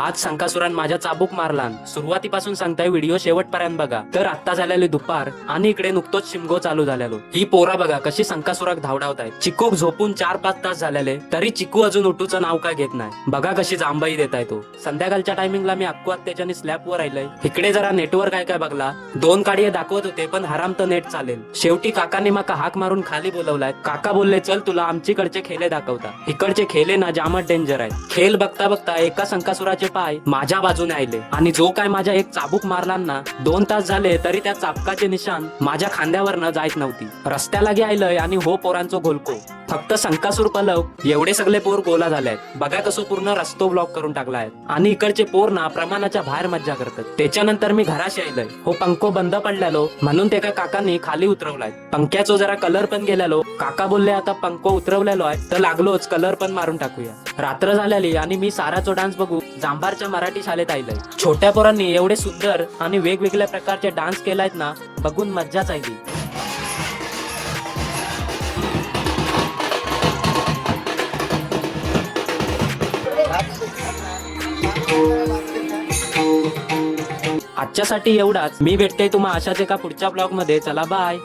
आज संकासुरान माझ्या चाबूक मारला. सुरुवातीपासून सांगताय व्हिडिओ शेवटपर्यंत बघा. तर आता झालेली दुपार आणि इकडे नुकतोच शिमगो चालू झालेलो. ही पोरा बघा कशी संकासुराक धावडावतायत. चिकूक झोपून 4-5 तास झालेले तरी चिकू अजून उठूचं नाव काय घेत नाही. बघा कशी जांबाई देताय तो. संध्याकाळच्या टायमिंगला मी अक्कू त्याच्याने स्लॅपवर राहिलंय. इकडे जरा नेटवर्क काय बघला. 2 काढिये दाखवत होते पण हराम तर नेट चालेल. शेवटी काकांनी माका हाक मारून खाली बोलवलाय. काका बोलले चल तुला आमचीकडचे खेले दाखवता. इकडचे खेले ना जामच डेंजर आहे. खेल बघता बघता एका संकासुराचे पाय माझ्या बाजूने आले आणि जो काय माझ्या एक चाबूक मारला ना 2 तास झाले तरी त्या चाबकाचे निशाण माझ्या खांद्यावर न जायत नव्हती. रस्त्याला आयलंय आणि हो पोरांचो गोलको. फक्त संकासूर पलव एवढे सगळे पोर गोला झालेत. बघा कसं पूर्ण रस्तो ब्लॉक करून टाकलाय. आणि इकडचे पोर ना प्रमाणाच्या बाहेर मज्जा करतात. त्याच्यानंतर मी घराशी आयलंय. हो पंखो बंद पडलेलो म्हणून ते काकांनी खाली उतरवलाय. पंख्याचो जरा कलर पण गेलेलो. काका बोलले आता पंखो उतरवलेलो आहे तर लागलोच कलर पण मारून टाकूया. रात्र झालेली आणि मी साराचो डान्स बघू जांभारच्या मराठी शाळेत आयलंय. छोट्या पोरांनी एवढे सुंदर आणि वेगवेगळ्या प्रकारचे डान्स केलायत ना बघून मज्जाच आली. आजच्यासाठी एवढाच. मी भेटते तुम्हा अशाच एका पुढच्या ब्लॉग मध्ये. चला बाय.